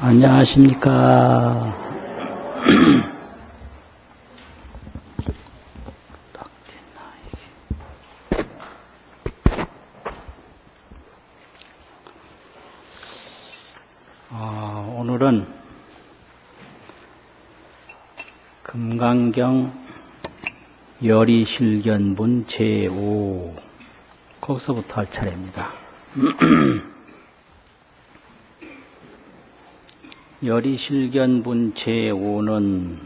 안녕하십니까. 오늘은 금강경 열이실견분 제5 거기서부터 할 차례입니다. 열이실견분 제5는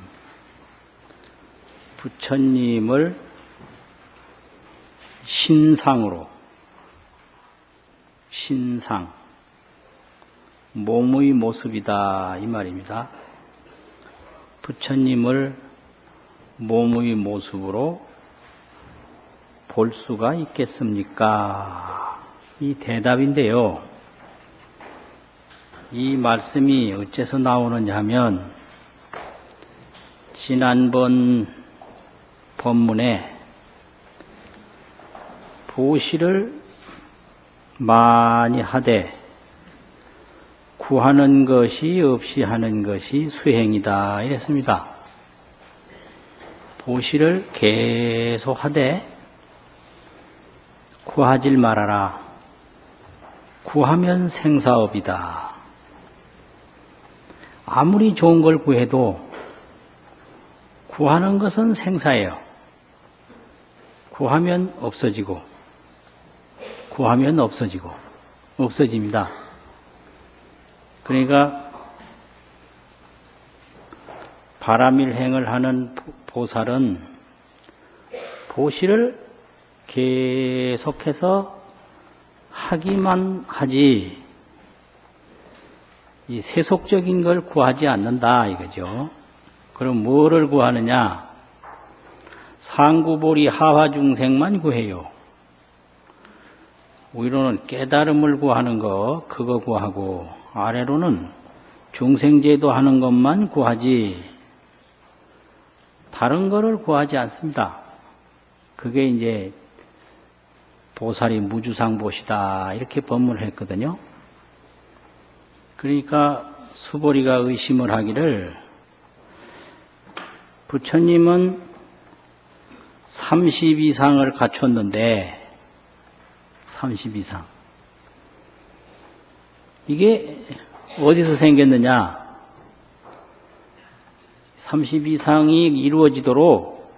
부처님을 신상으로, 신상, 몸의 모습이다 이 말입니다. 부처님을 몸의 모습으로 볼 수가 있겠습니까? 이 대답인데요. 이 말씀이 어째서 나오느냐 하면 지난번 법문에 보시를 많이 하되 구하는 것이 없이 하는 것이 수행이다 이랬습니다. 보시를 계속 하되 구하질 말아라. 구하면 생사업이다. 아무리 좋은 걸 구해도 구하는 것은 생사예요. 구하면 없어지고 구하면 없어집니다. 그러니까 바람일행을 하는 보살은 보시를 계속해서 하기만 하지 이 세속적인 걸 구하지 않는다 이거죠. 그럼 뭐를 구하느냐? 상구보리 하화중생만 구해요. 위로는 깨달음을 구하는 거 그거 구하고 아래로는 중생제도 하는 것만 구하지 다른 거를 구하지 않습니다. 그게 이제 보살이 무주상보시다 이렇게 법문을 했거든요. 그러니까 수보리가 의심을 하기를 부처님은 30 이상을 갖췄는데 30 이상 이게 어디서 생겼느냐? 30 이상이 이루어지도록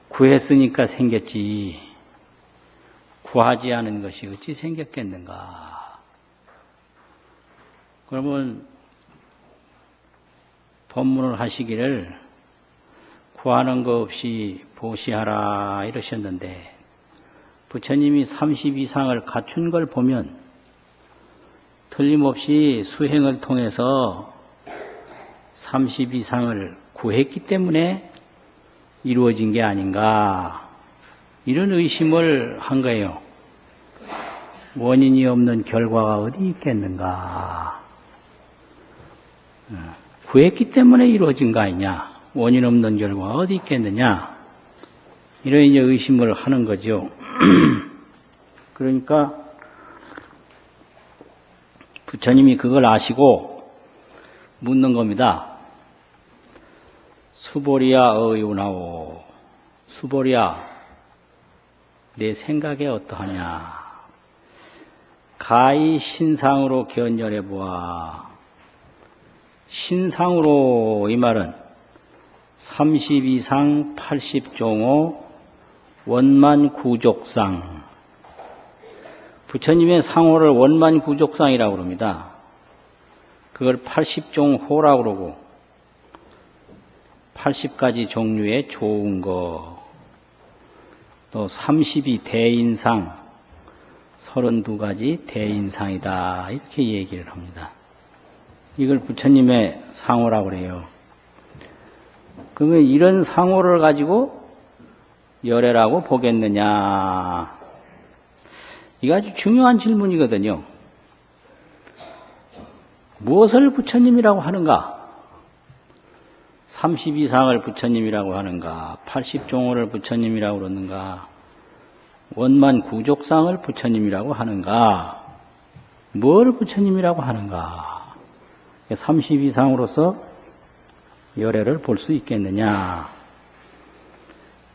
구했으니까 생겼지 구하지 않은 것이 어찌 생겼겠는가? 그러면 법문을 하시기를 구하는 거 없이 보시하라 이러셨는데 부처님이 30 이상을 갖춘 걸 보면 틀림없이 수행을 통해서 30 이상을 구했기 때문에 이루어진 게 아닌가 이런 의심을 한 거예요. 원인이 없는 결과가 어디 있겠는가? 구했기 때문에 이루어진 거 아니냐? 원인 없는 결과가 어디 있겠느냐? 이런 이제 의심을 하는 거죠. 그러니까 부처님이 그걸 아시고 묻는 겁니다. 수보리야 어유나오. 수보리야 내 생각에 어떠하냐? 가히 신상으로 견열해 보아. 신상으로 이 말은 30 이상 80종호 원만구족상 부처님의 상호를 원만구족상이라고 그럽니다. 그걸 80종호라고 그러고 80가지 종류의 좋은 거 또 30이 대인상 32가지 대인상이다 이렇게 얘기를 합니다. 이걸 부처님의 상호라고 그래요. 그러면 이런 상호를 가지고 열애라고 보겠느냐? 이거 아주 중요한 질문이거든요. 무엇을 부처님이라고 하는가? 30 이상을 부처님이라고 하는가? 80종호를 부처님이라고 그러는가? 원만 구족상을 부처님이라고 하는가? 뭘 부처님이라고 하는가? 30 이상으로서 열애를 볼 수 있겠느냐?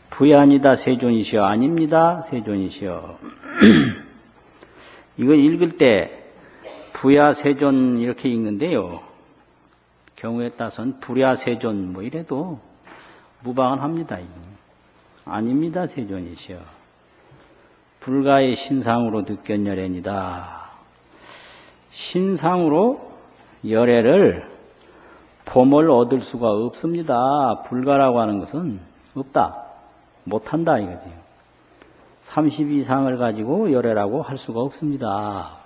부야니다 세존이시여. 아닙니다 세존이시여. 이거 읽을 때 부야 세존 이렇게 읽는데요. 경우에 따라서는 불야 세존 뭐 이래도 무방은 합니다. 아닙니다 세존이시여. 불가의 신상으로 득견열애니다. 신상으로 열애를 봄을 얻을 수가 없습니다. 불가라고 하는 것은 없다. 못한다 이거지. 30 이상을 가지고 열애라고 할 수가 없습니다.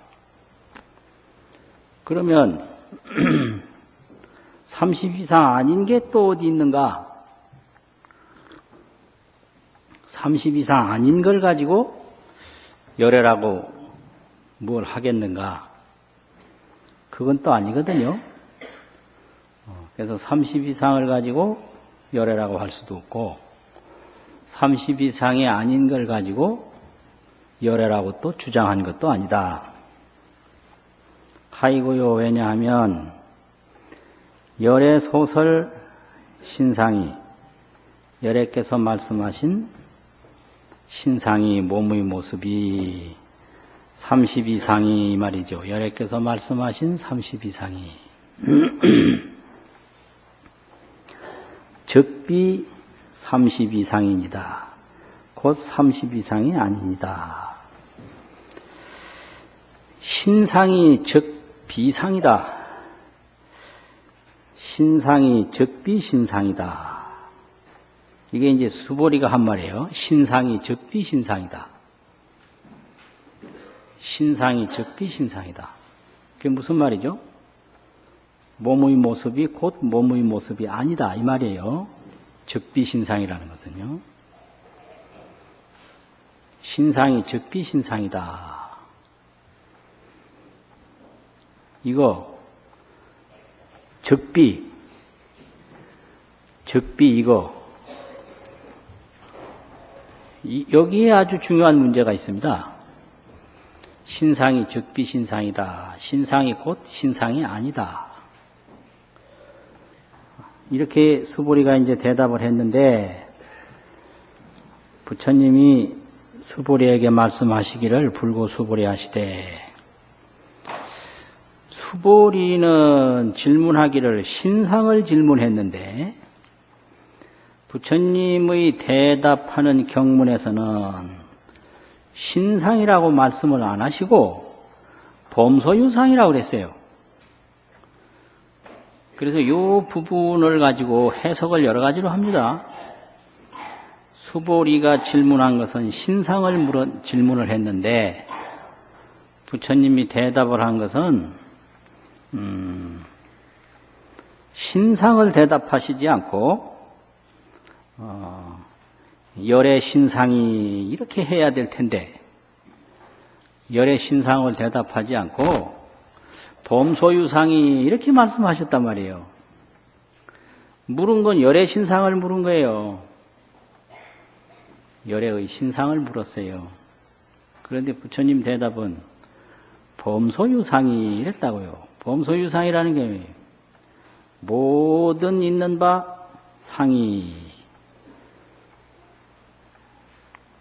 그러면 30 이상 아닌 게 또 어디 있는가? 30 이상 아닌 걸 가지고 열애라고 뭘 하겠는가? 그건 또 아니거든요. 그래서 30 이상을 가지고 열애라고 할 수도 없고 30 이상이 아닌 걸 가지고 열애라고 또 주장한 것도 아니다. 하이고요. 왜냐하면 열애 소설 신상이 열애께서 말씀하신 신상이 몸의 모습이 30 이상이 말이죠. 열애께서 말씀하신 30 이상이 즉비 30 이상입니다. 곧 30 이상이 아닙니다. 신상이 즉 비상이다. 신상이 즉 비신상이다. 이게 이제 수보리가 한 말이에요. 신상이 즉 비신상이다. 신상이 즉 비신상이다. 그게 무슨 말이죠? 몸의 모습이 곧 몸의 모습이 아니다 이 말이에요. 즉비신상이라는 것은요. 신상이 즉비신상이다. 이거 즉비 이거 여기에 아주 중요한 문제가 있습니다. 신상이 즉비신상이다. 신상이 곧 신상이 아니다. 이렇게 수보리가 이제 대답을 했는데 부처님이 수보리에게 말씀하시기를 불고 수보리 하시되 수보리는 질문하기를 신상을 질문했는데 부처님의 대답하는 경문에서는 신상이라고 말씀을 안 하시고 범소유상이라고 그랬어요. 그래서 이 부분을 가지고 해석을 여러 가지로 합니다. 수보리가 질문한 것은 신상을 질문을 했는데 부처님이 대답을 한 것은 신상을 대답하시지 않고 열의 신상이 이렇게 해야 될 텐데 열의 신상을 대답하지 않고 범소유상이 이렇게 말씀하셨단 말이에요. 물은 건 열의 신상을 물은 거예요. 열의 신상을 물었어요. 그런데 부처님 대답은 범소유상이 이랬다고요. 범소유상이라는 게 모든 있는 바 상이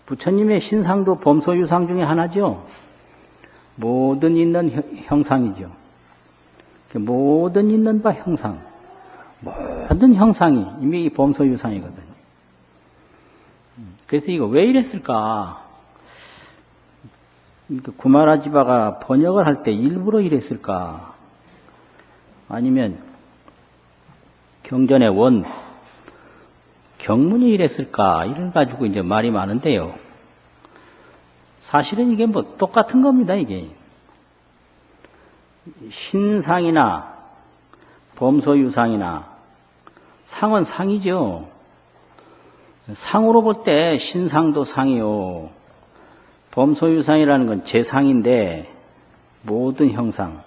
부처님의 신상도 범소유상 중에 하나죠. 모든 있는 형상이죠. 모든 있는 바 형상, 모든 형상이 이미 범소유상이거든요. 그래서 이거 왜 이랬을까? 구마라지바가 번역을 할 때 일부러 이랬을까? 아니면 경전의 원, 경문이 이랬을까? 이걸 가지고 이제 말이 많은데요. 사실은 이게 뭐 똑같은 겁니다, 이게. 신상이나 범소유상이나 상은 상이죠. 상으로 볼 때 신상도 상이요. 범소유상이라는 건 재상인데 모든 형상.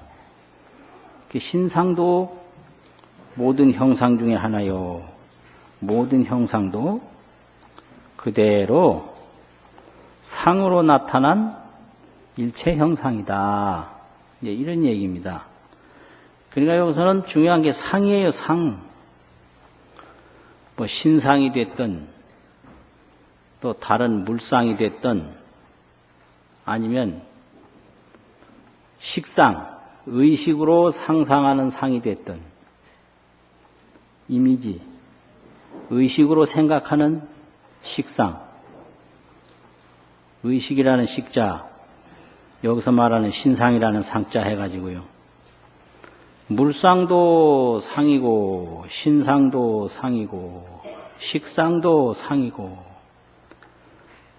신상도 모든 형상 중에 하나요. 모든 형상도 그대로 상으로 나타난 일체 형상이다. 이런 얘기입니다. 그러니까 여기서는 중요한 게 상이에요, 상. 뭐 신상이 됐든 또 다른 물상이 됐든 아니면 식상, 의식으로 상상하는 상이 됐든 이미지, 의식으로 생각하는 식상, 의식이라는 식자, 여기서 말하는 신상이라는 상자 해가지고요. 물상도 상이고 신상도 상이고 식상도 상이고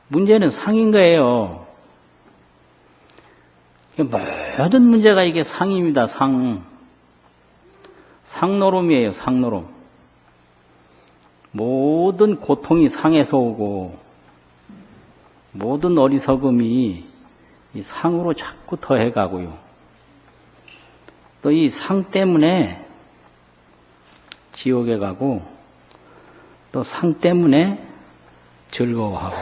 문제는 상인 거예요. 모든 문제가 이게 상입니다. 상노름이에요. 상노름. 모든 고통이 상에서 오고 모든 어리석음이 이 상으로 자꾸 더해가고요. 또 이 상 때문에 지옥에 가고 또 상 때문에 즐거워하고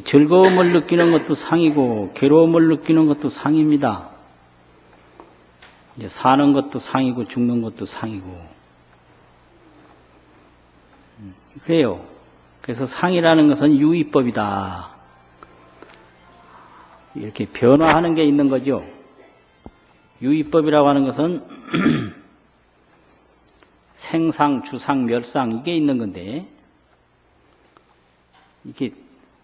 즐거움을 느끼는 것도 상이고 괴로움을 느끼는 것도 상입니다. 이제 사는 것도 상이고 죽는 것도 상이고 그래요. 그래서 상이라는 것은 유의법이다. 이렇게 변화하는 게 있는 거죠. 유의법이라고 하는 것은 생상, 주상, 멸상 이게 있는 건데 이게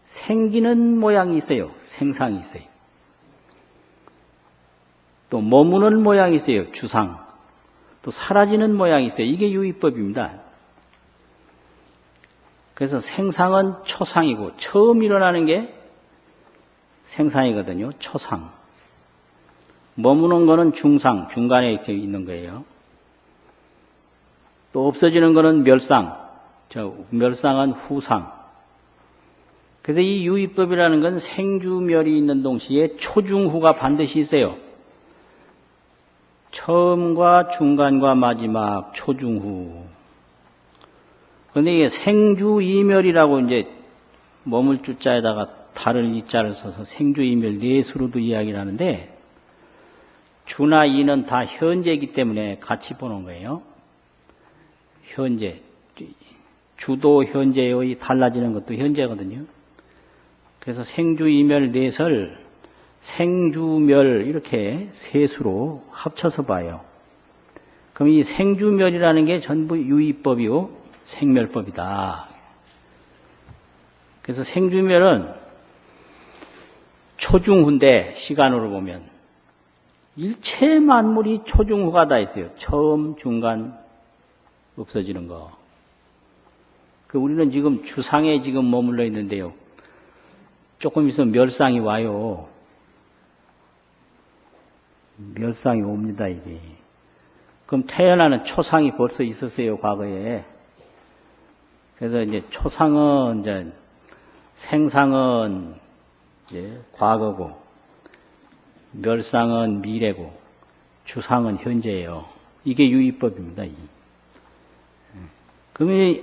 생기는 모양이 있어요. 생상이 있어요. 또 머무는 모양이 있어요. 주상. 또 사라지는 모양이 있어요. 이게 유의법입니다. 그래서 생상은 초상이고 처음 일어나는 게 생상이거든요. 초상. 머무는 거는 중상, 중간에 이렇게 있는 거예요. 또 없어지는 거는 멸상, 멸상은 후상. 그래서 이 유의법이라는 건 생주멸이 있는 동시에 초중후가 반드시 있어요. 처음과 중간과 마지막 초중후. 그런데 이게 생주이멸이라고 이제 머물 주자에다가 달을 이자를 써서 생주이멸 네 수로도 이야기를 하는데 주나 이는 다 현재이기 때문에 같이 보는 거예요. 현재. 주도 현재의 달라지는 것도 현재거든요. 그래서 생주이멸 넷을 생주멸 이렇게 세 수로 합쳐서 봐요. 그럼 이 생주멸이라는 게 전부 유의법이요 생멸법이다. 그래서 생주멸은 초중후인데 시간으로 보면 일체 만물이 초중후가 다 있어요. 처음, 중간 없어지는 거. 우리는 지금 주상에 지금 머물러 있는데요. 조금 있으면 멸상이 와요. 멸상이 옵니다, 이게. 그럼 태어나는 초상이 벌써 있었어요, 과거에. 그래서 이제 초상은 이제 생상은 이제 과거고, 멸상은 미래고, 주상은 현재예요. 이게 유의법입니다. 그러면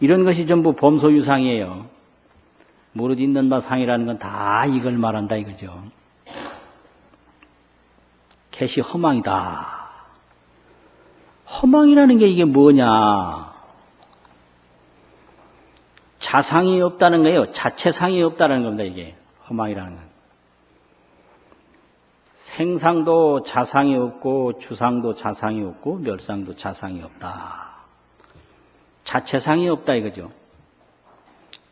이런 것이 전부 범소유상이에요. 무릇 있는 바 상이라는 건 다 이걸 말한다 이거죠. 개시 허망이다. 허망이라는 게 이게 뭐냐? 자상이 없다는 거예요. 자체상이 없다는 겁니다. 이게 허망이라는 건. 생상도 자상이 없고 주상도 자상이 없고 멸상도 자상이 없다. 자체상이 없다 이거죠.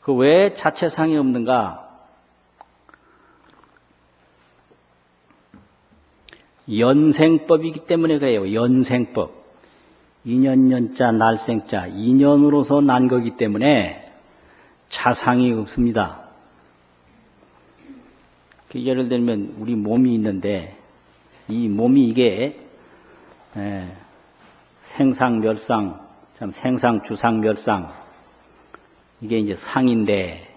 그 왜 자체상이 없는가? 연생법이기 때문에 그래요. 연생법. 인연연자 날생자 인연으로서 난 거기 때문에 자상이 없습니다. 예를 들면 우리 몸이 있는데 이 몸이 이게 생상 멸상 참 생상 주상 멸상 이게 이제 상인데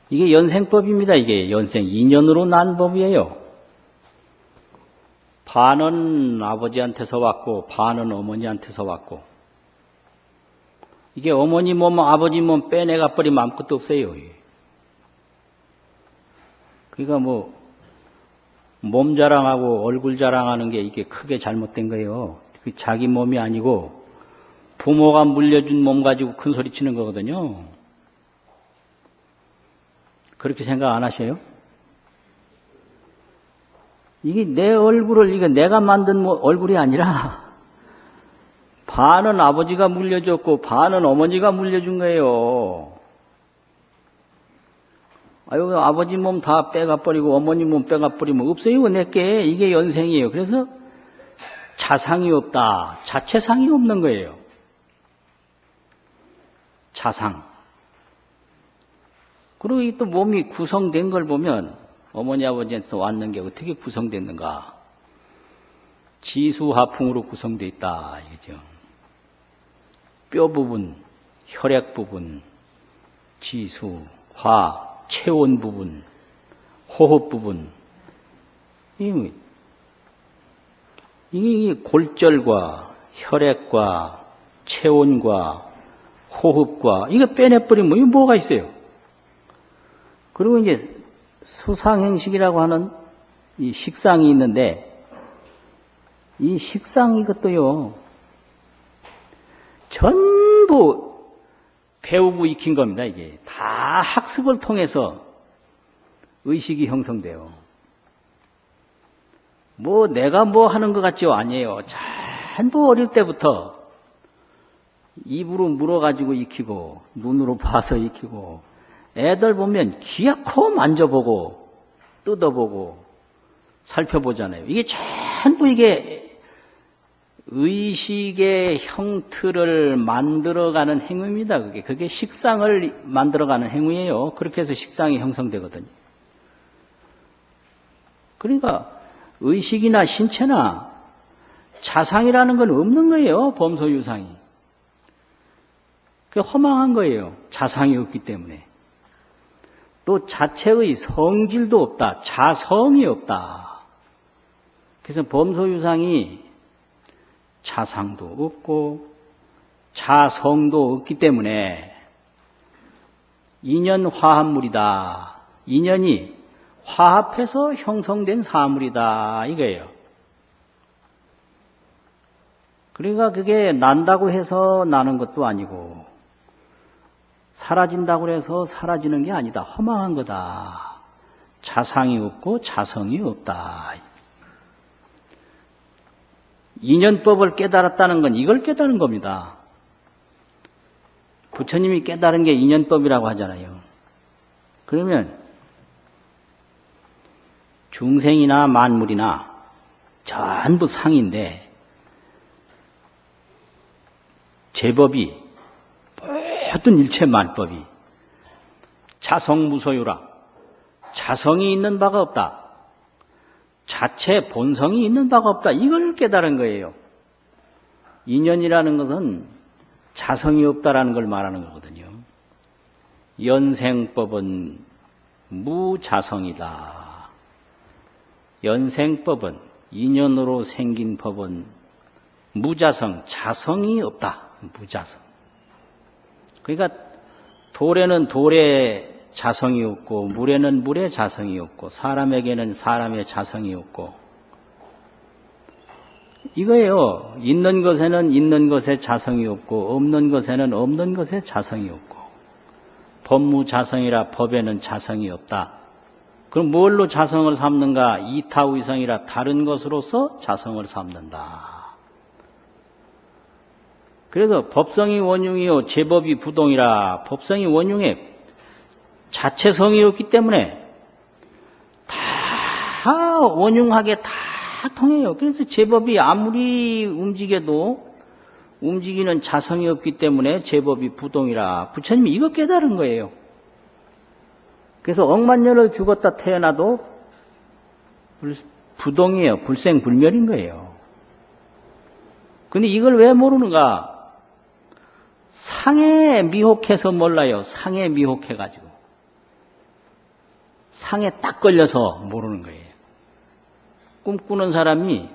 이게 연생법입니다. 이게 연생 인연으로 난 법이에요. 반은 아버지한테서 왔고 반은 어머니한테서 왔고 이게 어머니 몸 아버지 몸 빼내가 버리면 아무것도 없어요. 그러니까 뭐 몸 자랑하고 얼굴 자랑하는 게 이게 크게 잘못된 거예요. 자기 몸이 아니고 부모가 물려준 몸 가지고 큰 소리 치는 거거든요. 그렇게 생각 안 하셔요? 이게 내 얼굴을 이게 내가 만든 얼굴이 아니라 반은 아버지가 물려줬고 반은 어머니가 물려준 거예요. 아유, 아버지 몸 다 빼가버리고 어머니 몸 빼가버리면 없어요. 내게 이게 연생이에요. 그래서 자상이 없다. 자체상이 없는 거예요. 자상. 그리고 이 또 몸이 구성된 걸 보면 어머니 아버지한테서 왔는 게 어떻게 구성됐는가. 지수화풍으로 구성되어 있다. 이거죠. 뼈 부분, 혈액 부분, 지수, 화, 체온 부분, 호흡 부분, 이 골절과 혈액과 체온과 호흡과 이거 빼내버리면 이거 뭐가 있어요? 그리고 이제 수상행식이라고 하는 이 식상이 있는데 이 식상 이것도요 전부 배우고 익힌 겁니다. 이게 다 학습을 통해서 의식이 형성돼요. 뭐 내가 뭐 하는 것 같죠? 아니에요. 전부 어릴 때부터 입으로 물어가지고 익히고 눈으로 봐서 익히고 애들 보면 귀얗고 만져보고 뜯어보고 살펴보잖아요. 이게 전부 이게 의식의 형틀을 만들어가는 행위입니다. 그게 식상을 만들어가는 행위예요. 그렇게 해서 식상이 형성되거든요. 그러니까 의식이나 신체나 자상이라는 건 없는 거예요. 범소유상이. 그게 허망한 거예요. 자상이 없기 때문에. 또 자체의 성질도 없다. 자성이 없다. 그래서 범소유상이 자상도 없고 자성도 없기 때문에 인연화합물이다. 인연이 화합해서 형성된 사물이다. 이거예요. 그러니까 그게 난다고 해서 나는 것도 아니고 사라진다고 해서 사라지는 게 아니다. 허망한 거다. 자상이 없고 자성이 없다. 인연법을 깨달았다는 건 이걸 깨달은 겁니다. 부처님이 깨달은 게 인연법이라고 하잖아요. 그러면 중생이나 만물이나 전부 상인데 제법이 모든 일체 만법이 자성무소유라. 자성이 있는 바가 없다. 자체 본성이 있는 바가 없다. 이걸 깨달은 거예요. 인연이라는 것은 자성이 없다라는 걸 말하는 거거든요. 연생법은 무자성이다. 연생법은 인연으로 생긴 법은 무자성, 자성이 없다. 무자성. 그러니까 돌에는 돌에 자성이 없고 물에는 물에 자성이 없고 사람에게는 사람의 자성이 없고 이거예요. 있는 것에는 있는 것에 자성이 없고 없는 것에는 없는 것에 자성이 없고 법무자성이라 법에는 자성이 없다. 그럼 뭘로 자성을 삼는가? 이타위성이라 다른 것으로서 자성을 삼는다. 그래서 법성이 원흉이요 제법이 부동이라. 법성이 원흉에 자체성이 없기 때문에 다 원흉하게 다 통해요. 그래서 제법이 아무리 움직여도 움직이는 자성이 없기 때문에 제법이 부동이라. 부처님이 이거 깨달은 거예요. 그래서 억만 년을 죽었다 태어나도 부동이에요. 불생불멸인 거예요. 근데 이걸 왜 모르는가? 상에 미혹해서 몰라요. 상에 미혹해가지고. 상에 딱 걸려서 모르는 거예요. 꿈꾸는 사람이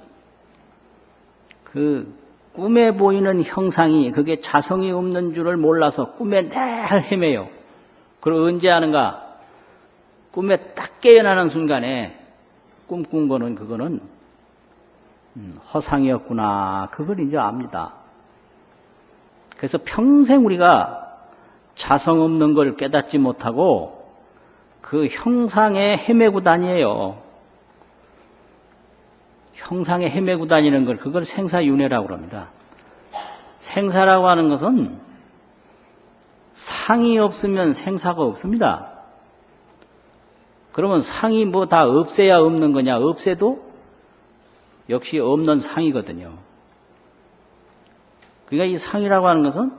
그 꿈에 보이는 형상이 그게 자성이 없는 줄을 몰라서 꿈에 늘 헤매요. 그리고 언제 하는가? 꿈에 딱 깨어나는 순간에 꿈꾼 거는 그거는 허상이었구나. 그걸 이제 압니다. 그래서 평생 우리가 자성 없는 걸 깨닫지 못하고 그 형상에 헤매고 다녀요. 형상에 헤매고 다니는 걸 그걸 생사윤회라고 합니다. 생사라고 하는 것은 상이 없으면 생사가 없습니다. 그러면 상이 뭐 다 없애야 없는 거냐? 없애도 역시 없는 상이거든요. 그러니까 이 상이라고 하는 것은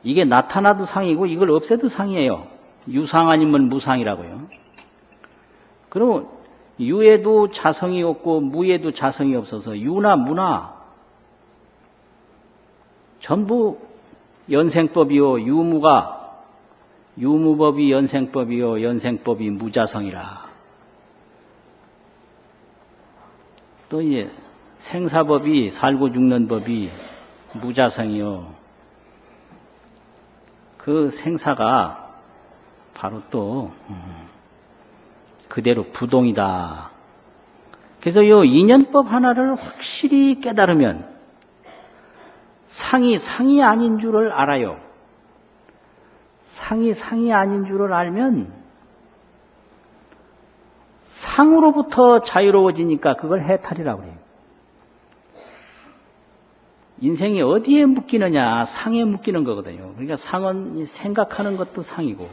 이게 나타나도 상이고 이걸 없애도 상이에요. 유상 아니면 무상이라고요. 그러면 유에도 자성이 없고 무에도 자성이 없어서 유나 무나 전부 연생법이요. 유무법이 연생법이요. 연생법이 무자성이라. 또 이제 생사법이 살고 죽는 법이 무자성이요. 그 생사가 바로 또 그대로 부동이다. 그래서 이 인연법 하나를 확실히 깨달으면 상이 아닌 줄을 알아요. 상이 아닌 줄을 알면 상으로부터 자유로워지니까 그걸 해탈이라고 해요. 인생이 어디에 묶이느냐? 상에 묶이는 거거든요. 그러니까 상은 생각하는 것도 상이고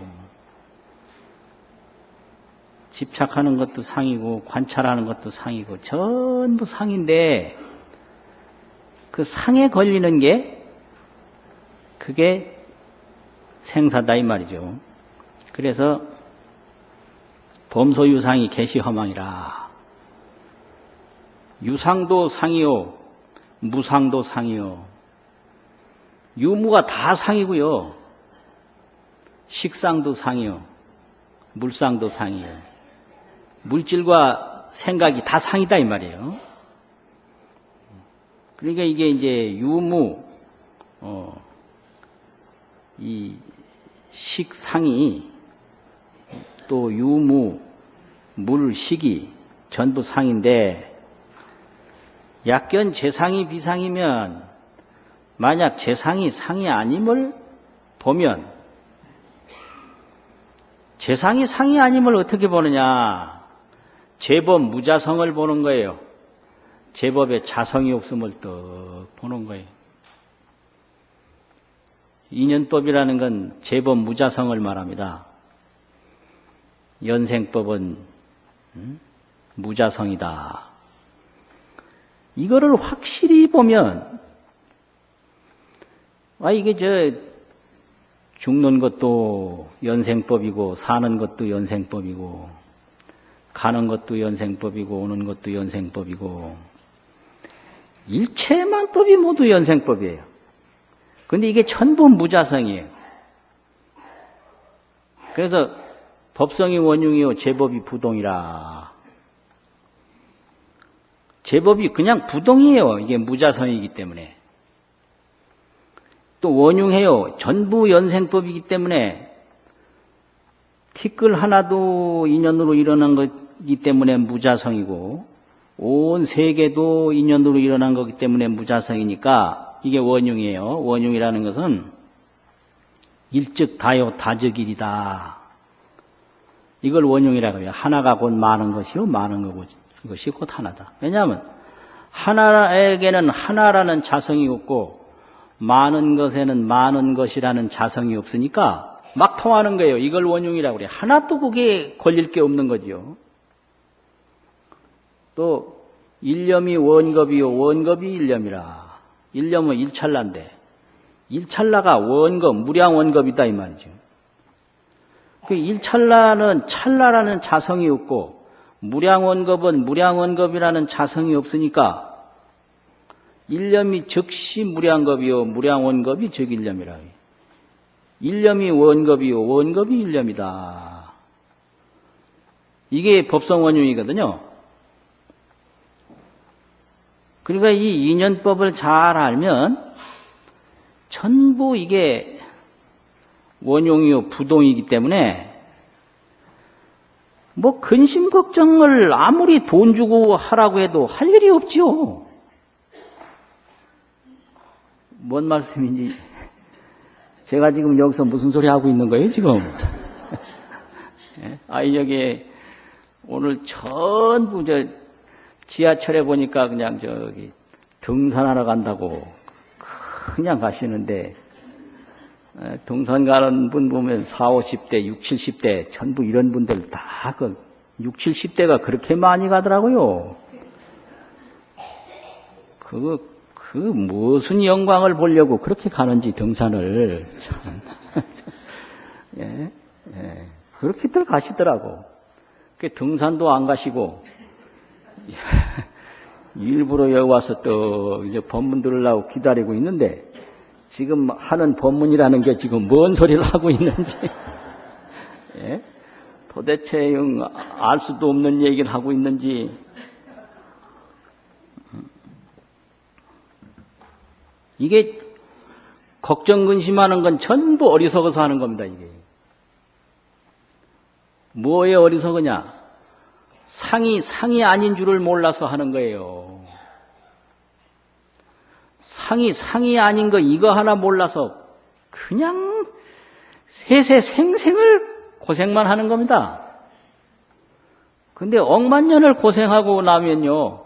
집착하는 것도 상이고 관찰하는 것도 상이고 전부 상인데 그 상에 걸리는 게 그게 생사다 이 말이죠. 그래서 범소유상이 개시허망이라. 유상도 상이요 무상도 상이요. 유무가 다 상이고요. 식상도 상이요. 물상도 상이요. 물질과 생각이 다 상이다 이 말이에요. 그러니까 이게 이제 유무, 이 식상이 또 유무, 물, 식이 전부 상인데 약견 재상이 비상이면 만약 재상이 상이 아님을 보면 재상이 상이 아님을 어떻게 보느냐? 제법 무자성을 보는 거예요. 제법에 자성이 없음을 떡 보는 거예요. 인연법이라는 건 제법 무자성을 말합니다. 연생법은 무자성이다. 이거를 확실히 보면 이게 죽는 것도 연생법이고 사는 것도 연생법이고 가는 것도 연생법이고 오는 것도 연생법이고 일체만법이 모두 연생법이에요. 그런데 이게 전부 무자성이에요. 그래서 법성이 원흉이요 제법이 부동이라. 제법이 그냥 부동이에요. 이게 무자성이기 때문에. 또 원흉해요. 전부 연생법이기 때문에 티끌 하나도 인연으로 일어난 거기 때문에 무자성이고 온 세계도 인연으로 일어난 거기 때문에 무자성이니까 이게 원흉이에요. 원흉이라는 것은 일즉 다적일이다. 이걸 원흉이라고 해요. 하나가 곧 많은 것이요. 많은 것이 곧 하나다. 왜냐하면 하나에게는 하나라는 자성이 없고 많은 것에는 많은 것이라는 자성이 없으니까 막 통하는 거예요. 이걸 원흉이라고 그래요. 하나도 그게 걸릴 게 없는 거죠. 또 일념이 원겁이요. 원겁이 일념이라. 일념은 일찰나인데 일찰나가 원겁, 무량원겁이다 이 말이죠. 그 일찰나는 찰나라는 자성이 없고 무량원겁은 무량원겁이라는 자성이 없으니까 일념이 즉시 무량겁이요. 무량원겁이 즉 일념이라. 일념이 원겁이요. 원겁이 일념이다. 이게 법성원흉이거든요. 그러니까 이 인연법을 잘 알면 전부 이게 원흉이요. 부동이기 때문에 뭐 근심 걱정을 아무리 돈 주고 하라고 해도 할 일이 없지요. 뭔 말씀인지 제가 지금 여기서 무슨 소리 하고 있는 거예요 지금? 여기 오늘 전부 지하철에 보니까 그냥 저기 등산하러 간다고 그냥 가시는데, 등산 가는 분 보면 40, 50대, 60, 70대 전부 이런 분들 다 60, 70대가 그렇게 많이 가더라고요. 그 무슨 영광을 보려고 그렇게 가는지 등산을 참. 그렇게들 가시더라고. 등산도 안 가시고 일부러 여기 와서 또 이제 법문 들으려고 기다리고 있는데, 지금 하는 법문이라는 게 지금 뭔 소리를 하고 있는지 도대체 알 수도 없는 얘기를 하고 있는지. 이게 걱정 근심하는 건 전부 어리석어서 하는 겁니다. 이게 뭐에 어리석으냐? 상이 아닌 줄을 몰라서 하는 거예요. 상이 아닌 거 이거 하나 몰라서 그냥 세세생생을 고생만 하는 겁니다. 근데 억만년을 고생하고 나면요,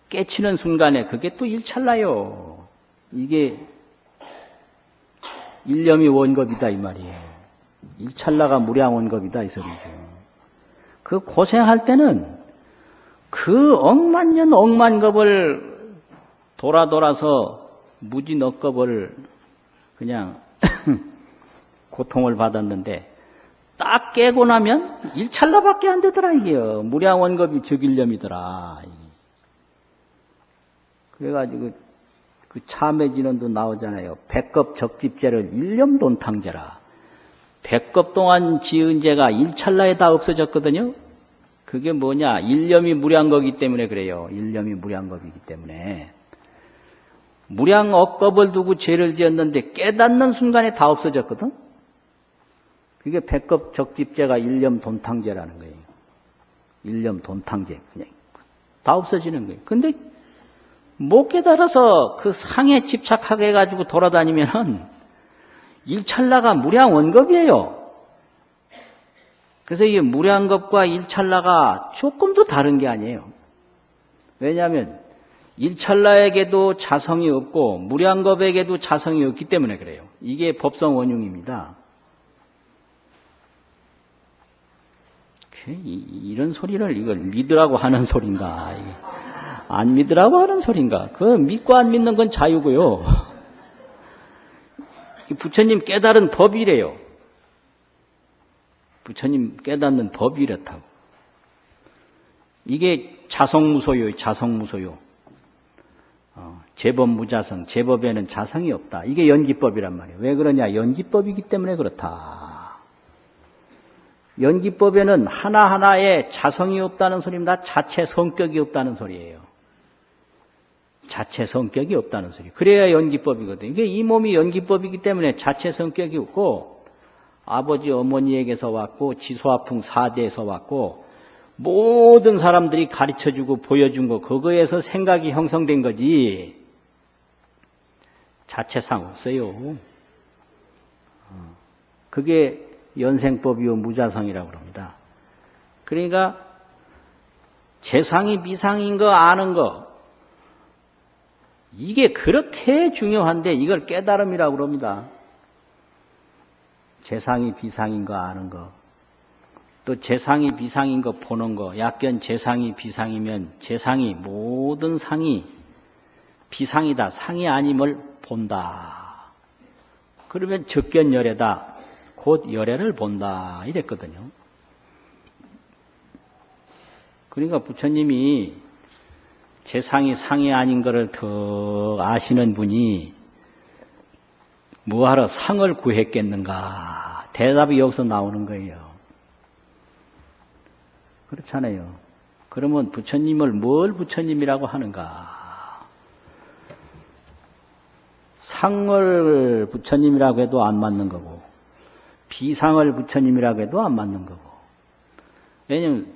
깨치는 순간에 그게 또 일찰나요. 이게 일념이 원겁이다 이 말이에요. 일찰나가 무량원겁이다 이 소리죠. 그 고생할 때는 그 억만년 억만겁을 돌아서 무지 넉겁을 그냥 고통을 받았는데, 딱 깨고 나면 일찰나밖에 안 되더라 이게요. 무량원겁이 적일념이더라. 그래가지고 그 참회진원도 나오잖아요. 백겁 적집죄를 일념돈탕죄라. 백겁 동안 지은 죄가 일찰나에 다 없어졌거든요. 그게 뭐냐? 일념이 무량거기 때문에 그래요. 일념이 무량겁이기 때문에. 무량억겁을 두고 죄를 지었는데 깨닫는 순간에 다 없어졌거든. 그게 백겁 적집죄가 일념돈탕죄라는 거예요. 일념돈탕죄. 그냥 다 없어지는 거예요. 근데 못 깨달아서 그 상에 집착하게 해가지고 돌아다니면은 일찰나가 무량원겁이에요. 그래서 이 무량겁과 일찰나가 조금도 다른 게 아니에요. 왜냐하면 일찰나에게도 자성이 없고 무량겁에게도 자성이 없기 때문에 그래요. 이게 법성원흉입니다. 이런 소리를 이걸 믿으라고 하는 소린가, 안 믿으라고 하는 소린가. 그 믿고 안 믿는 건 자유고요. 부처님 깨달은 법이래요. 부처님 깨닫는 법이 이렇다고. 이게 자성무소요, 자성무소요. 제법 무자성, 제법에는 자성이 없다. 이게 연기법이란 말이에요. 왜 그러냐? 연기법이기 때문에 그렇다. 연기법에는 하나하나에 자성이 없다는 소리입니다. 자체 성격이 없다는 소리예요. 자체 성격이 없다는 소리. 그래야 연기법이거든요. 이게 이 몸이 연기법이기 때문에 자체 성격이 없고, 아버지 어머니에게서 왔고, 지소아풍 사대에서 왔고, 모든 사람들이 가르쳐주고 보여준 거, 그거에서 생각이 형성된 거지, 자체상 없어요. 그게 연생법이요 무자성이라고 그럽니다. 그러니까 재상이 비상인 거 아는 거, 이게 그렇게 중요한데 이걸 깨달음이라고 그럽니다. 재상이 비상인 거 아는 거, 또 재상이 비상인 거 보는 거. 약견 재상이 비상이면 재상이 모든 상이 비상이다, 상이 아님을 본다. 그러면 적견열애다, 곧 열애를 본다 이랬거든요. 그러니까 부처님이 재상이 상이 아닌 것을 더 아시는 분이 뭐하러 상을 구했겠는가? 대답이 여기서 나오는 거예요. 그렇잖아요. 그러면 부처님을 뭘 부처님이라고 하는가? 상을 부처님이라고 해도 안 맞는 거고, 비상을 부처님이라고 해도 안 맞는 거고, 왜냐면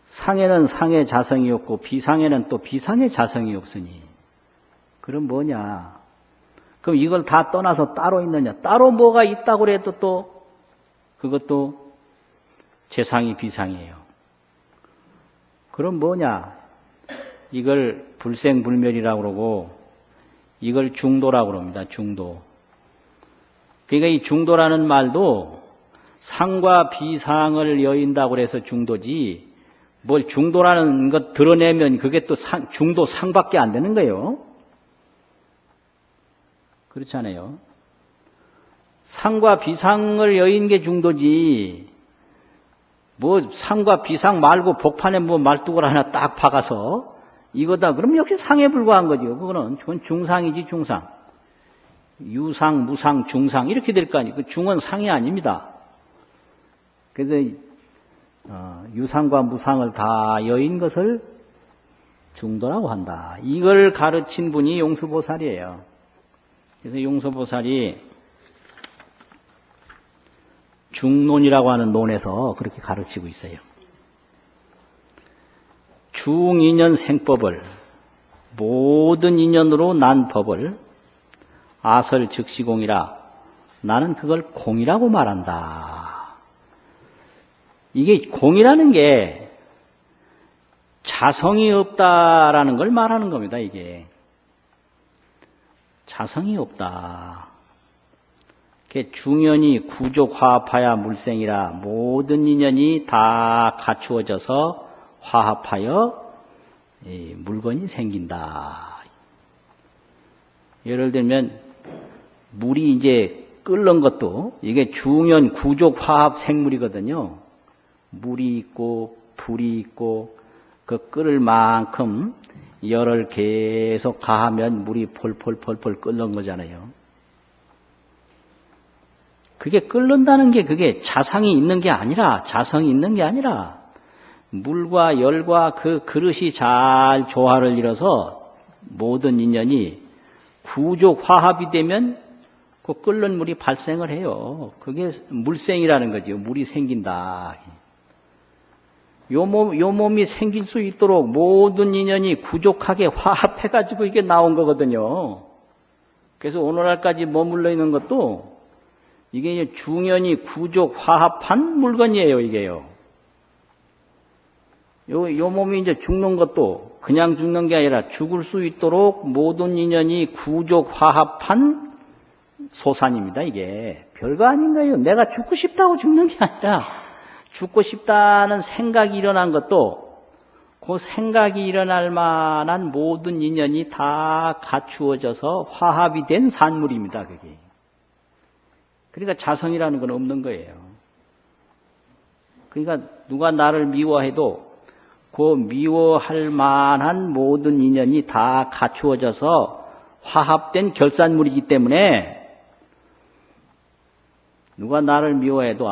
상에는 상의 자성이 없고 비상에는 또 비상의 자성이 없으니. 그럼 뭐냐? 그럼 이걸 다 떠나서 따로 있느냐? 따로 뭐가 있다고 해도 또 그것도 재상이 비상이에요. 그럼 뭐냐? 이걸 불생불멸이라고 그러고 이걸 중도라고 그럽니다. 중도. 그러니까 이 중도라는 말도 상과 비상을 여인다고 해서 중도지 뭘 중도라는 것 드러내면 그게 또 중도 상밖에 안 되는 거예요. 그렇잖아요. 상과 비상을 여인 게 중도지 뭐 상과 비상 말고 복판에 뭐 말뚝을 하나 딱 박아서 이거다 그럼 역시 상에 불과한 거죠. 그건 중상이지 중상. 유상, 무상, 중상 이렇게 될 거 아니에요. 그 중은 상이 아닙니다. 그래서 유상과 무상을 다 여인 것을 중도라고 한다. 이걸 가르친 분이 용수보살이에요. 그래서 용수보살이 중론이라고 하는 논에서 그렇게 가르치고 있어요. 중인연 생법을 모든 인연으로 난 법을 아설 즉시공이라 나는 그걸 공이라고 말한다. 이게 공이라는 게 자성이 없다라는 걸 말하는 겁니다. 이게 자성이 없다. 중연이 구족화합하여 물생이라 모든 인연이 다 갖추어져서 화합하여 물건이 생긴다. 예를 들면 물이 이제 끓는 것도 이게 중연 구족화합 생물이거든요. 물이 있고 불이 있고 그 끓을 만큼 열을 계속 가하면 물이 폴폴폴폴 끓는 거잖아요. 그게 끓는다는 게 그게 자상이 있는 게 아니라 자성이 있는 게 아니라 물과 열과 그 그릇이 잘 조화를 이뤄서 모든 인연이 구족 화합이 되면 그 끓는 물이 발생을 해요. 그게 물생이라는 거죠. 물이 생긴다. 요 몸이 생길 수 있도록 모든 인연이 구족하게 화합해가지고 이게 나온 거거든요. 그래서 오늘날까지 머물러 있는 것도 이게 중연이 구족 화합한 물건이에요, 이게요. 요 몸이 이제 죽는 것도 그냥 죽는 게 아니라 죽을 수 있도록 모든 인연이 구족 화합한 소산입니다, 이게. 별거 아닌 거예요. 내가 죽고 싶다고 죽는 게 아니라 죽고 싶다는 생각이 일어난 것도 그 생각이 일어날 만한 모든 인연이 다 갖추어져서 화합이 된 산물입니다, 그게. 그러니까 자성이라는 건 없는 거예요. 그러니까 누가 나를 미워해도 그 미워할 만한 모든 인연이 다 갖추어져서 화합된 결산물이기 때문에 누가 나를 미워해도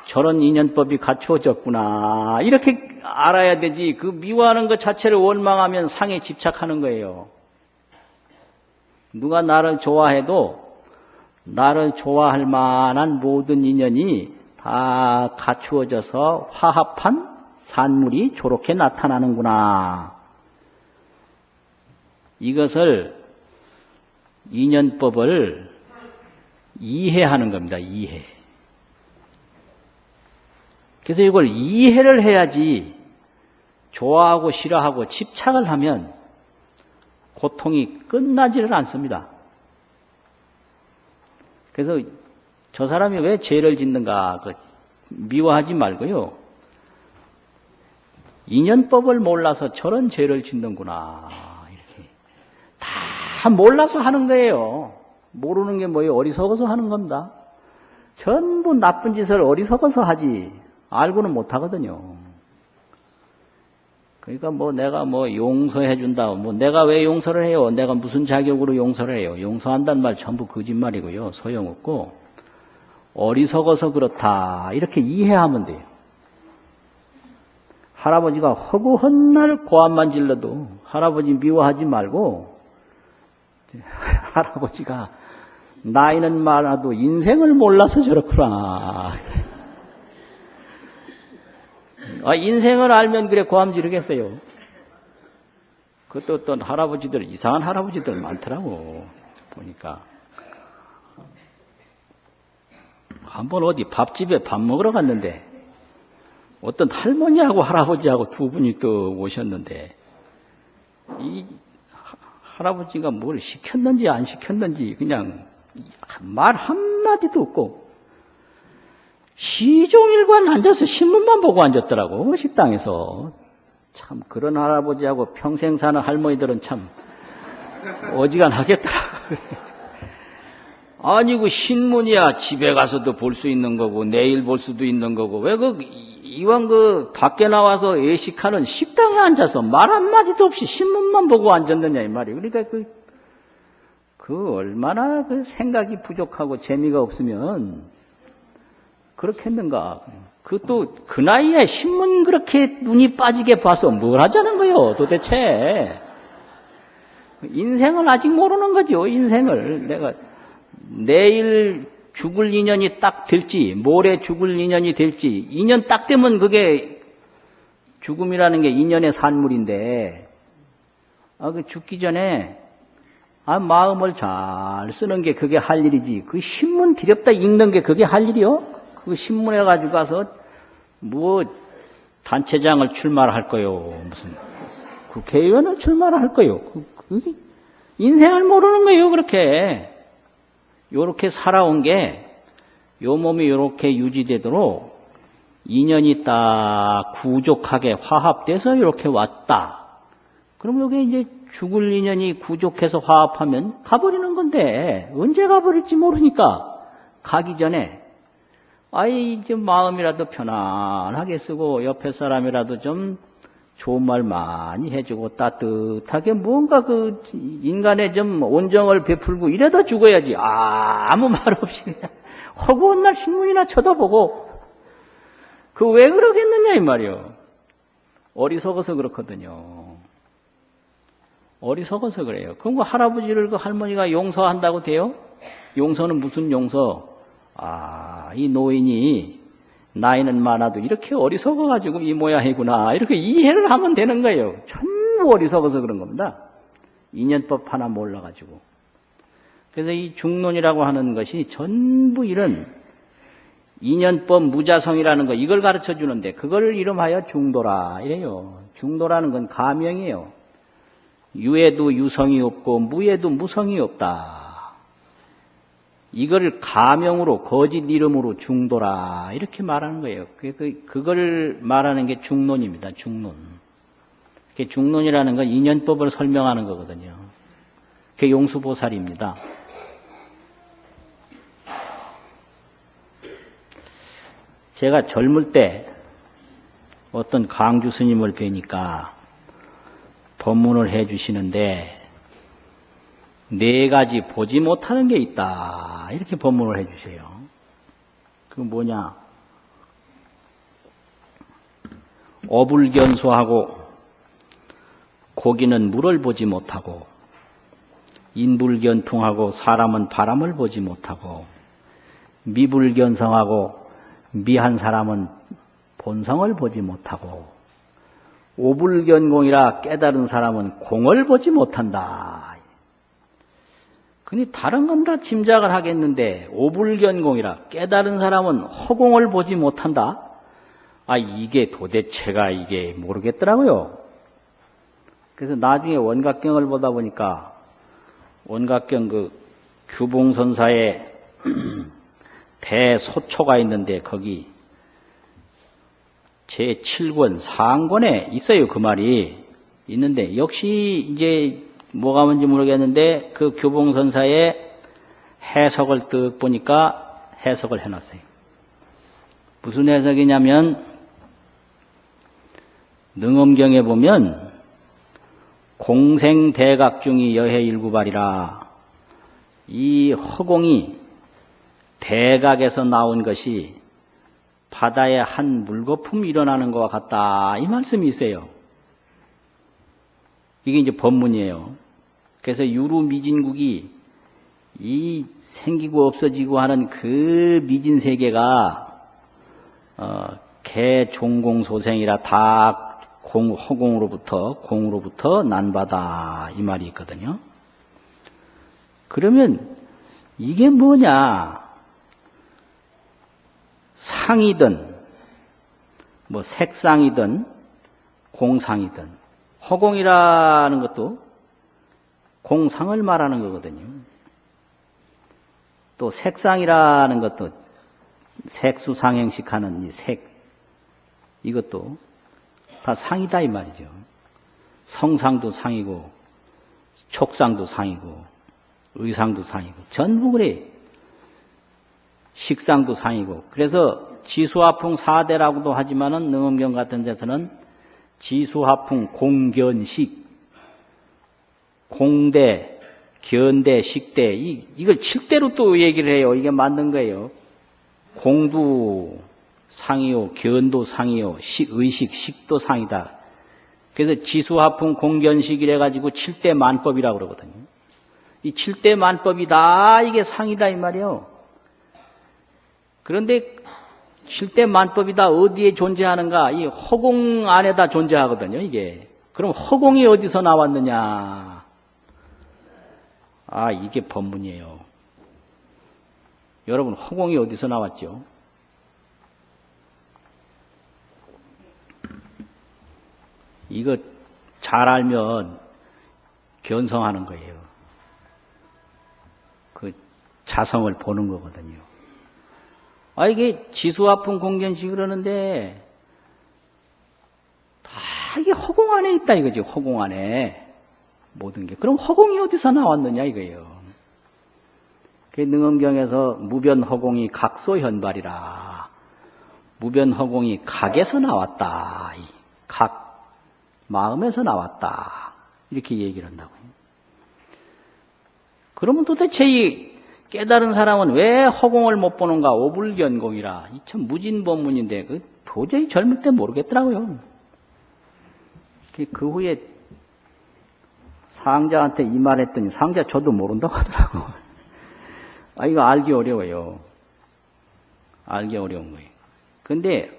저런 인연법이 갖추어졌구나 이렇게 알아야 되지. 그 미워하는 것 자체를 원망하면 상에 집착하는 거예요. 누가 나를 좋아해도 나를 좋아할 만한 모든 인연이 다 갖추어져서 화합한 산물이 저렇게 나타나는구나. 이것을 인연법을 이해하는 겁니다. 이해. 그래서 이걸 이해를 해야지 좋아하고 싫어하고 집착을 하면 고통이 끝나지를 않습니다. 그래서 저 사람이 왜 죄를 짓는가 미워하지 말고요. 인연법을 몰라서 저런 죄를 짓는구나. 이렇게 다 몰라서 하는 거예요. 모르는 게 뭐예요? 어리석어서 하는 겁니다. 전부 나쁜 짓을 어리석어서 하지 알고는 못 하거든요. 그러니까 내가 용서해 준다. 내가 왜 용서를 해요? 내가 무슨 자격으로 용서를 해요? 용서한다는 말 전부 거짓말이고요. 소용없고 어리석어서 그렇다. 이렇게 이해하면 돼요. 할아버지가 허구한 날 고함만 질러도 할아버지 미워하지 말고 할아버지가 나이는 많아도 인생을 몰라서 저렇구나. 인생을 알면 그래 고함지르겠어요. 그것도 어떤 할아버지들, 이상한 할아버지들 많더라고, 보니까. 한번 어디 밥집에 밥 먹으러 갔는데, 어떤 할머니하고 할아버지하고 두 분이 또 오셨는데, 이 할아버지가 뭘 시켰는지 안 시켰는지 그냥 말 한마디도 없고, 시종일관 앉아서 신문만 보고 앉았더라고, 식당에서. 참, 그런 할아버지하고 평생 사는 할머니들은 참 어지간하겠더라고. 아니, 그 신문이야 집에 가서도 볼 수 있는 거고, 내일 볼 수도 있는 거고, 왜 이왕 밖에 나와서 외식하는 식당에 앉아서 말 한마디도 없이 신문만 보고 앉았느냐, 이 말이에요. 그러니까 얼마나 생각이 부족하고 재미가 없으면 그렇겠는가. 그것도 그 나이에 신문 그렇게 눈이 빠지게 봐서 뭘 하자는 거예요, 도대체. 인생을 아직 모르는 거죠, 인생을. 내가 내일 죽을 인연이 딱 될지, 모레 죽을 인연이 될지, 인연 딱 되면 그게 죽음이라는 게 인연의 산물인데, 죽기 전에, 마음을 잘 쓰는 게 그게 할 일이지. 그 신문 디렵다 읽는 게 그게 할 일이요? 그 신문에 가지고 가서 단체장을 출마할 거요. 무슨 국회의원을 출마할 거요. 인생을 모르는 거예요, 그렇게. 요렇게 살아온 게 요 몸이 요렇게 유지되도록 인연이 딱 구족하게 화합돼서 요렇게 왔다. 그럼 여기 이제 죽을 인연이 구족해서 화합하면 가버리는 건데, 언제 가버릴지 모르니까 가기 전에 이제 마음이라도 편안하게 쓰고 옆에 사람이라도 좀 좋은 말 많이 해주고 따뜻하게 뭔가 인간의 좀 온정을 베풀고 이래다 죽어야지. 아무 말 없이 그냥 허구한 날 신문이나 쳐다보고 왜 그러겠느냐 이 말이요. 어리석어서 그렇거든요. 어리석어서 그래요. 그럼 할아버지를 할머니가 용서한다고 돼요? 용서는 무슨 용서? 이 노인이 나이는 많아도 이렇게 어리석어가지고 이 모양이구나. 이렇게 이해를 하면 되는 거예요. 전부 어리석어서 그런 겁니다. 인연법 하나 몰라가지고. 그래서 이 중론이라고 하는 것이 전부 이런 인연법 무자성이라는 거, 이걸 가르쳐 주는데, 그걸 이름하여 중도라. 이래요. 중도라는 건 가명이에요. 유에도 유성이 없고, 무에도 무성이 없다. 이걸 가명으로, 거짓 이름으로 중도라. 이렇게 말하는 거예요. 그걸 말하는 게 중론입니다. 중론. 중론이라는 건 인연법을 설명하는 거거든요. 그게 용수보살입니다. 제가 젊을 때 어떤 강주 스님을 뵈니까 법문을 해 주시는데, 4가지 보지 못하는 게 있다. 이렇게 법문을 해 주세요. 그 뭐냐? 어불견소하고 고기는 물을 보지 못하고, 인불견통하고 사람은 바람을 보지 못하고, 미불견성하고 미한 사람은 본성을 보지 못하고, 오불견공이라 깨달은 사람은 공을 보지 못한다. 근데 다른 건 다 짐작을 하겠는데, 오불견공이라 깨달은 사람은 허공을 보지 못한다? 이게 도대체가 이게 모르겠더라고요. 그래서 나중에 원각경을 보다 보니까, 원각경 규봉선사의 대소초가 있는데, 거기 제7권 상권에 있어요. 그 말이 있는데, 역시 이제 뭐가 뭔지 모르겠는데 그 규봉선사의 해석을 뜩 보니까 해석을 해놨어요. 무슨 해석이냐면, 능엄경에 보면 공생대각중이 여해일구발이라, 이 허공이 대각에서 나온 것이 바다에 한 물거품이 일어나는 것과 같다, 이 말씀이 있어요. 이게 이제 법문이에요. 그래서 유루미진국이 이 생기고 없어지고 하는 그 미진세계가 대종공소생이라 다 공으로부터 난바다 이 말이 있거든요. 그러면 이게 뭐냐? 상이든 뭐 색상이든 공상이든 허공이라는 것도 공상을 말하는 거거든요. 또 색상이라는 것도 색수상행식하는 이 색, 이것도 다 상이다 이 말이죠. 성상도 상이고 촉상도 상이고 의상도 상이고 전부 그래. 식상도 상이고. 그래서 지수화풍 4대라고도 하지만은 능엄경 같은 데서는 지수화풍 공견식, 공대, 견대, 식대, 이걸 7대로 또 얘기를 해요. 이게 맞는 거예요. 공도 상이요, 견도 상이요, 의식, 식도 상이다. 그래서 지수화풍 공견식이래 가지고 7대 만법이라고 그러거든요. 이 7대 만법이다, 이게 상이다 이 말이에요. 그런데 7대 만법이다 어디에 존재하는가? 이 허공 안에다 존재하거든요, 이게. 그럼 허공이 어디서 나왔느냐? 아, 이게 법문이에요. 여러분, 허공이 어디서 나왔죠? 이거 잘 알면 견성하는 거예요. 그 자성을 보는 거거든요. 아, 이게 지수화풍 공견식 그러는데 다 이게 허공 안에 있다 이거지. 허공 안에 모든 게. 그럼 허공이 어디서 나왔느냐 이거예요. 그 능엄경에서 무변허공이 각소현발이라. 무변허공이 각에서 나왔다. 각, 마음에서 나왔다. 이렇게 얘기를 한다고요. 그러면 도대체 이 깨달은 사람은 왜 허공을 못 보는가? 오불견공이라. 이 참 무진법문인데 도저히 젊을 때 모르겠더라고요. 그 후에 상자한테 이 말했더니 상자 저도 모른다고 하더라고. 아, 이거 알기 어려워요. 알기 어려운 거예요. 근데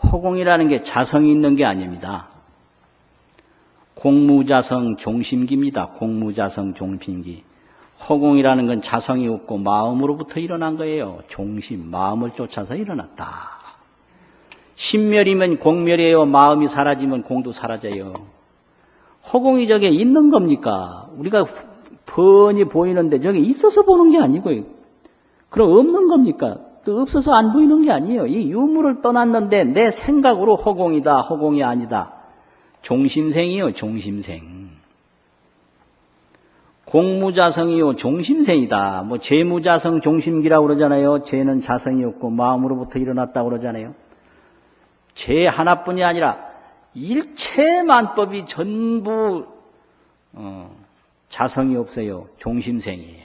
허공이라는 게 자성이 있는 게 아닙니다. 공무자성 종심기입니다. 공무자성 종심기. 허공이라는 건 자성이 없고 마음으로부터 일어난 거예요. 종심, 마음을 쫓아서 일어났다. 신멸이면 공멸이에요. 마음이 사라지면 공도 사라져요. 허공이 저게 있는 겁니까? 우리가 뻔히 보이는데 저게 있어서 보는 게 아니고요. 그럼 없는 겁니까? 또 없어서 안 보이는 게 아니에요. 이 유무를 떠났는데 내 생각으로 허공이다, 허공이 아니다. 종심생이요, 종심생. 공무자성이요, 종심생이다. 뭐 재무자성 종심기라고 그러잖아요. 재는 자성이 없고 마음으로부터 일어났다고 그러잖아요. 재 하나뿐이 아니라 일체만법이 전부 자성이 없어요. 종심생이에요.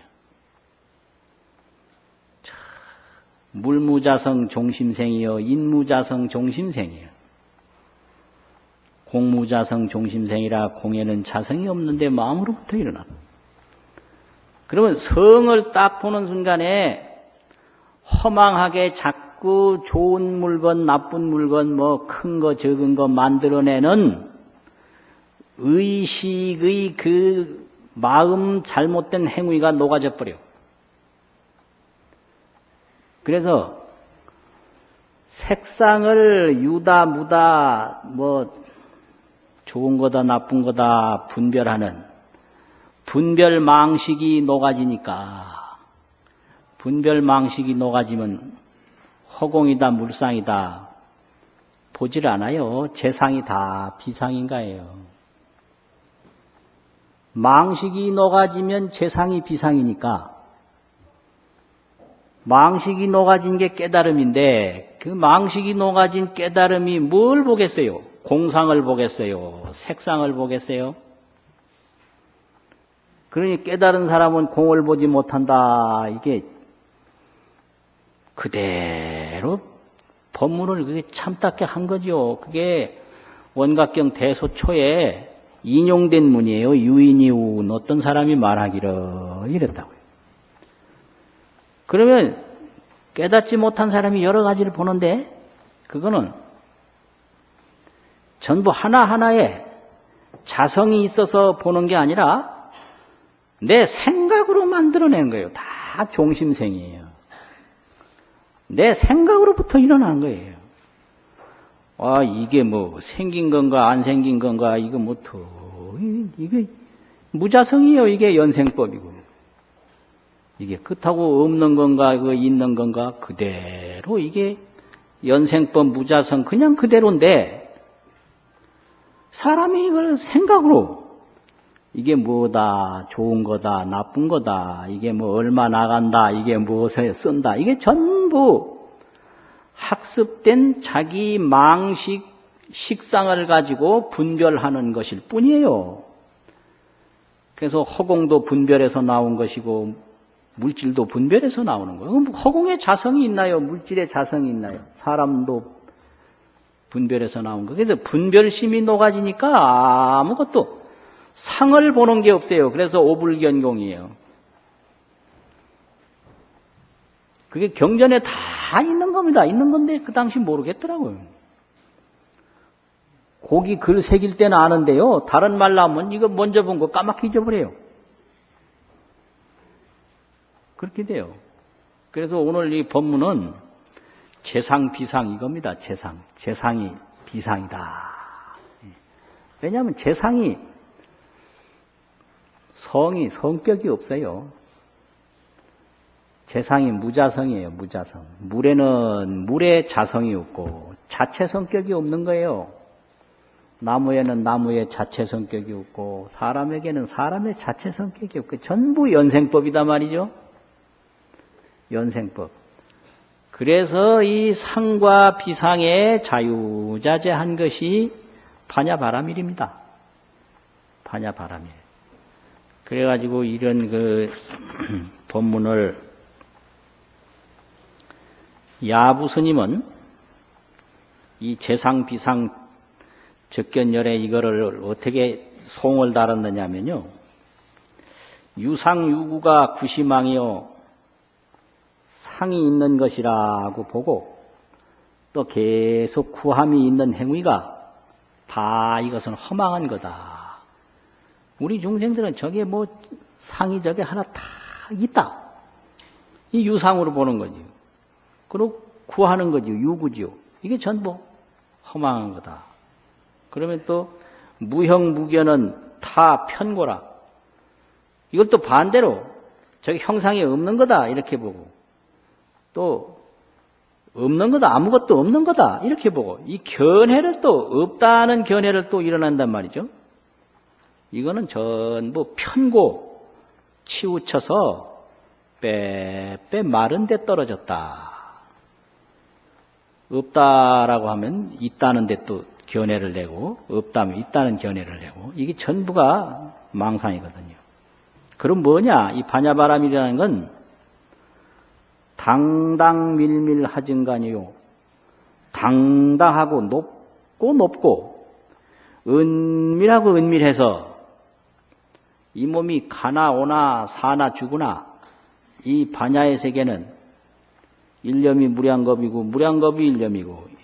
물무자성 종심생이요, 인무자성 종심생이에요. 공무자성 종심생이라 공에는 자성이 없는데 마음으로부터 일어났다. 그러면 성을 딱 보는 순간에 허망하게 자꾸 좋은 물건, 나쁜 물건, 뭐 큰 거, 적은 거 만들어내는 의식의 그 마음 잘못된 행위가 녹아져 버려. 그래서 색상을 유다, 무다, 뭐 좋은 거다, 나쁜 거다 분별하는 분별 망식이 녹아지니까, 분별 망식이 녹아지면 허공이다, 물상이다 보질 않아요. 재상이 다 비상인가예요. 망식이 녹아지면 재상이 비상이니까, 망식이 녹아진 게 깨달음인데 그 망식이 녹아진 깨달음이 뭘 보겠어요? 공상을 보겠어요? 색상을 보겠어요? 그러니 깨달은 사람은 공을 보지 못한다. 이게 그대로 법문을 그게 참답게 한 거죠. 그게 원각경 대소초에 인용된 문이에요. 유인이운 어떤 사람이 말하기를 이랬다고요. 그러면 깨닫지 못한 사람이 여러 가지를 보는데 그거는 전부 하나하나에 자성이 있어서 보는 게 아니라 내 생각으로 만들어낸 거예요. 다 종심생이에요. 내 생각으로부터 일어난 거예요. 아, 이게 뭐 생긴 건가 안 생긴 건가 이거 이게 무자성이에요. 이게 연생법이고. 이게 끝하고 없는 건가 이거 있는 건가 그대로 이게 연생법 무자성 그냥 그대로인데 사람이 이걸 생각으로 이게 뭐다 좋은 거다 나쁜 거다 이게 뭐 얼마 나간다 이게 무엇에 쓴다 이게 전부 학습된 자기 망식 식상을 가지고 분별하는 것일 뿐이에요. 그래서 허공도 분별해서 나온 것이고 물질도 분별해서 나오는 거예요. 허공에 자성이 있나요? 물질에 자성이 있나요? 사람도 분별해서 나온 거예요. 그래서 분별심이 녹아지니까 아무것도 상을 보는 게 없어요. 그래서 오불견공이에요. 그게 경전에 다 있는 겁니다. 있는 건데 그 당시 모르겠더라고요. 고기 글 새길 때는 아는데요. 다른 말로 하면 이거 먼저 본 거 까맣게 잊어버려요. 그렇게 돼요. 그래서 오늘 이 법문은 재상 비상 이겁니다. 재상이 비상이다. 왜냐하면 재상이 성격이 없어요. 재상이 무자성이에요. 무자성. 물에는 물의 자성이 없고 자체 성격이 없는 거예요. 나무에는 나무의 자체 성격이 없고 사람에게는 사람의 자체 성격이 없고 전부 연생법이다 말이죠. 연생법. 그래서 이 상과 비상에 자유자재한 것이 파냐바라밀입니다. 파냐바라밀. 그래가지고 이런 그 법문을 야부스님은 이 재상 비상 적견열에 이거를 어떻게 송을 달았느냐면요. 유상유구가 구시망이요. 상이 있는 것이라고 보고 또 계속 구함이 있는 행위가 다 이것은 허망한 거다. 우리 중생들은 저게 뭐 상이 저게 하나 다 있다. 이 유상으로 보는 거지요. 그리고 구하는 거지요. 유구지요. 이게 전부 허망한 거다. 그러면 또 무형무견은 타 편고라. 이걸 또 반대로 저기 형상이 없는 거다 이렇게 보고 또 없는 거다 아무것도 없는 거다 이렇게 보고 이 견해를 또 없다는 견해를 또 일어난단 말이죠. 이거는 전부 편고 치우쳐서 빼빼 마른 데 떨어졌다. 없다라고 하면 있다는 데 또 견해를 내고 없다면 있다는 견해를 내고 이게 전부가 망상이거든요. 그럼 뭐냐? 이 반야바람이라는 건 당당밀밀하증간이요. 당당하고 높고 은밀하고 은밀해서 이 몸이 가나 오나 사나 죽으나 이 반야의 세계는 일념이 무량겁이고 무량겁이 일념이고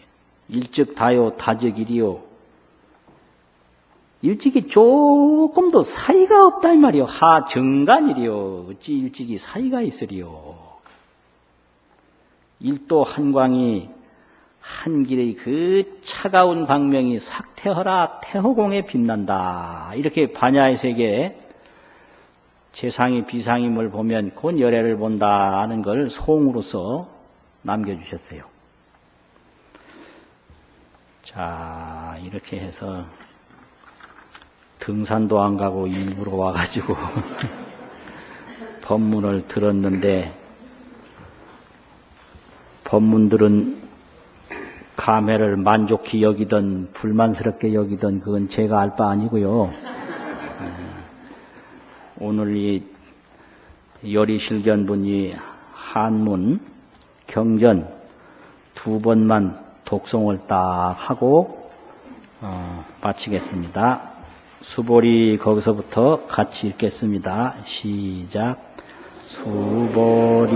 일즉 다요 다즉 일이요. 일찍이 조금도 사이가 없다 이 말이요. 하정간이리요. 어찌 일찍이 사이가 있으리요. 일도 한광이 한 길의 그 차가운 광명이 삭태허라 태허공에 빛난다. 이렇게 반야의 세계에 재상이 비상임을 보면 곧 열애를 본다는 걸 송으로서 남겨주셨어요. 자, 이렇게 해서 등산도 안 가고 일부러 와가지고 법문을 들었는데 법문들은 감회를 만족히 여기던 불만스럽게 여기던 그건 제가 알 바 아니고요. 오늘 이 열의실견분이 한문, 경전 두 번만 독송을 딱 하고 마치겠습니다. 수보리 거기서부터 같이 읽겠습니다. 시작. 수보리여의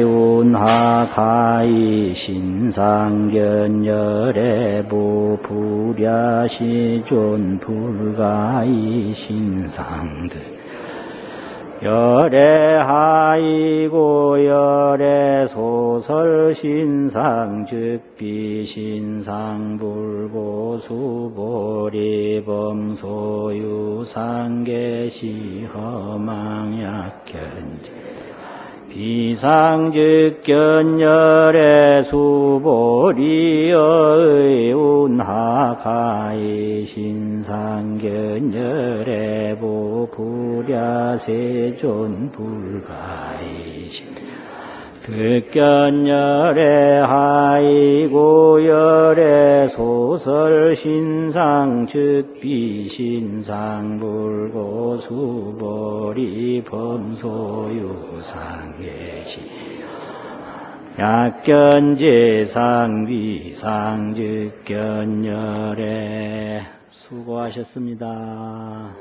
운하가이 신상견열애보 불야시존 불가이 신상들 열애하이고 열애소설 신상 즉비 신상 불고 수보리범 소유 상계시 허망약견제 비상즉견열애 수보리여의 운하가이 신상견열애 보불야세존 불가이신 득견열애 하이고 열애 소설 신상 즉비 신상 불고 수보리 범소유 상계시 약견제상 비상 즉견열애 수고하셨습니다.